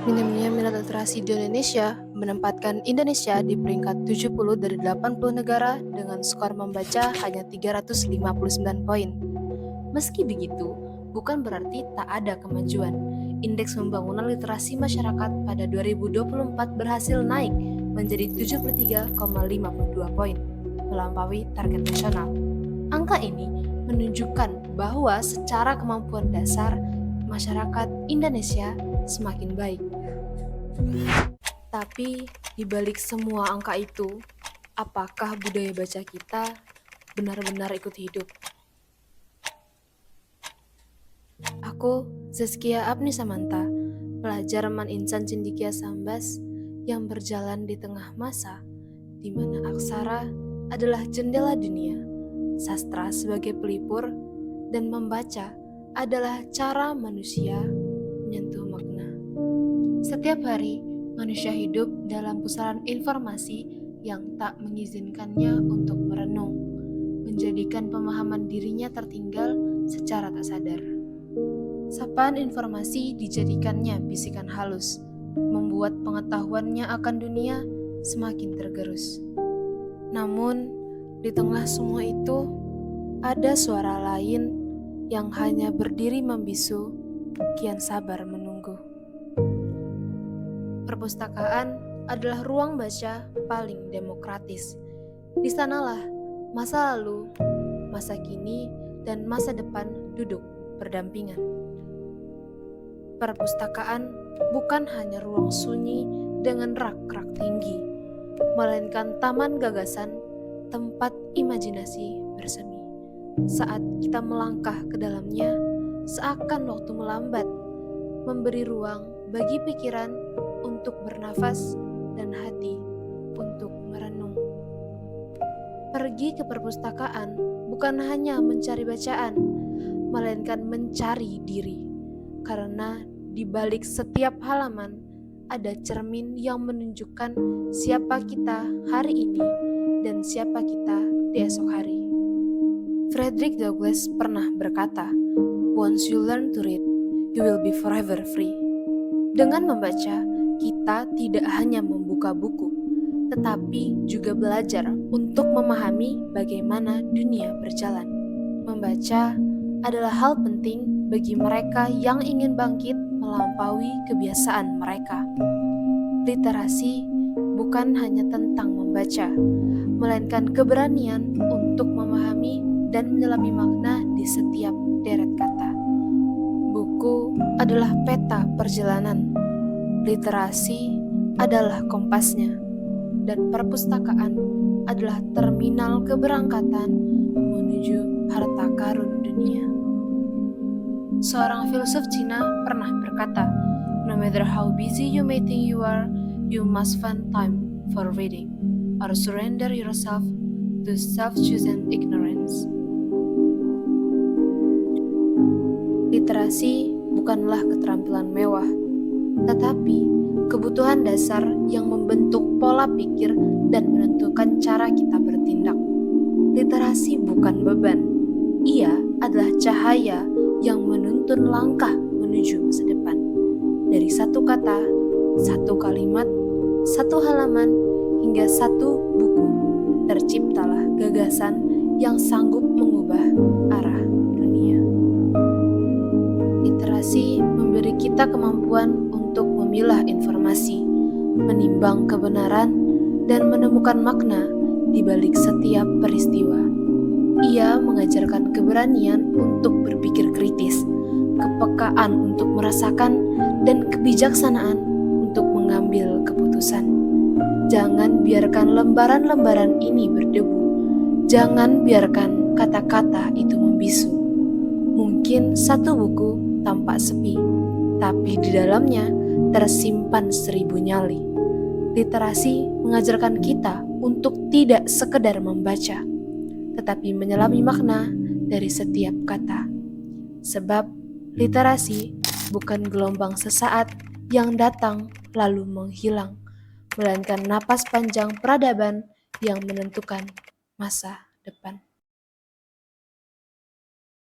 Minimnya minat literasi di Indonesia menempatkan Indonesia di peringkat 70 dari 80 negara dengan skor membaca hanya 359 poin. Meski begitu, bukan berarti tak ada kemajuan. Indeks pembangunan literasi masyarakat pada 2024 berhasil naik menjadi 73,52 poin, melampaui target nasional. Angka ini menunjukkan bahwa secara kemampuan dasar, masyarakat Indonesia semakin baik. Tapi di balik semua angka itu, apakah budaya baca kita benar-benar ikut hidup? Aku, Zaskia Apni Samanta, pelajar Man Insan Cendekia Sambas yang berjalan di tengah masa di mana aksara adalah jendela dunia, sastra sebagai pelipur, dan membaca adalah cara manusia menyentuh makna. Setiap hari, manusia hidup dalam pusaran informasi yang tak mengizinkannya untuk merenung, menjadikan pemahaman dirinya tertinggal secara tak sadar. Sapaan informasi dijadikannya bisikan halus, membuat pengetahuannya akan dunia semakin tergerus. Namun, di tengah semua itu, ada suara lain yang hanya berdiri membisu, kian sabar menunggu. Perpustakaan adalah ruang baca paling demokratis. Di sanalah masa lalu, masa kini, dan masa depan duduk berdampingan. Perpustakaan bukan hanya ruang sunyi dengan rak-rak tinggi, melainkan taman gagasan, tempat imajinasi bersemi. Saat kita melangkah ke dalamnya, seakan waktu melambat, memberi ruang bagi pikiran untuk bernafas dan hati untuk merenung. Pergi ke perpustakaan bukan hanya mencari bacaan, melainkan mencari diri. Karena di balik setiap halaman ada cermin yang menunjukkan siapa kita hari ini dan siapa kita di esok hari. Frederick Douglass pernah berkata, "Once you learn to read, you will be forever free." Dengan membaca, kita tidak hanya membuka buku, tetapi juga belajar untuk memahami bagaimana dunia berjalan. Membaca adalah hal penting bagi mereka yang ingin bangkit melampaui kebiasaan mereka. Literasi bukan hanya tentang membaca, melainkan keberanian untuk memahami dan menyelami makna di setiap deret kata. Buku adalah peta perjalanan, literasi adalah kompasnya, dan perpustakaan adalah terminal keberangkatan menuju harta karun dunia. Seorang filsuf Cina pernah berkata, "No matter how busy you may think you are, you must find time for reading, or surrender yourself to self-chosen ignorance." Literasi bukanlah keterampilan mewah, tetapi kebutuhan dasar yang membentuk pola pikir dan menentukan cara kita bertindak. Literasi bukan beban, ia adalah cahaya yang menuntun langkah menuju masa depan. Dari satu kata, satu kalimat, satu halaman, hingga satu buku, terciptalah gagasan yang sanggup mengubah arah dunia. Literasi memberi kita kemampuan untuk memilah informasi, menimbang kebenaran, dan menemukan makna di balik setiap peristiwa. Ia mengajarkan keberanian untuk berpikir kritis, kepekaan untuk merasakan, dan kebijaksanaan untuk mengambil keputusan. Jangan biarkan lembaran-lembaran ini berdebu. Jangan biarkan kata-kata itu membisu. Mungkin satu buku tampak sepi, tapi di dalamnya tersimpan 1000 nyali. Literasi mengajarkan kita untuk tidak sekedar membaca, tetapi menyelami makna dari setiap kata. Sebab literasi bukan gelombang sesaat yang datang lalu menghilang, melainkan napas panjang peradaban yang menentukan masa depan.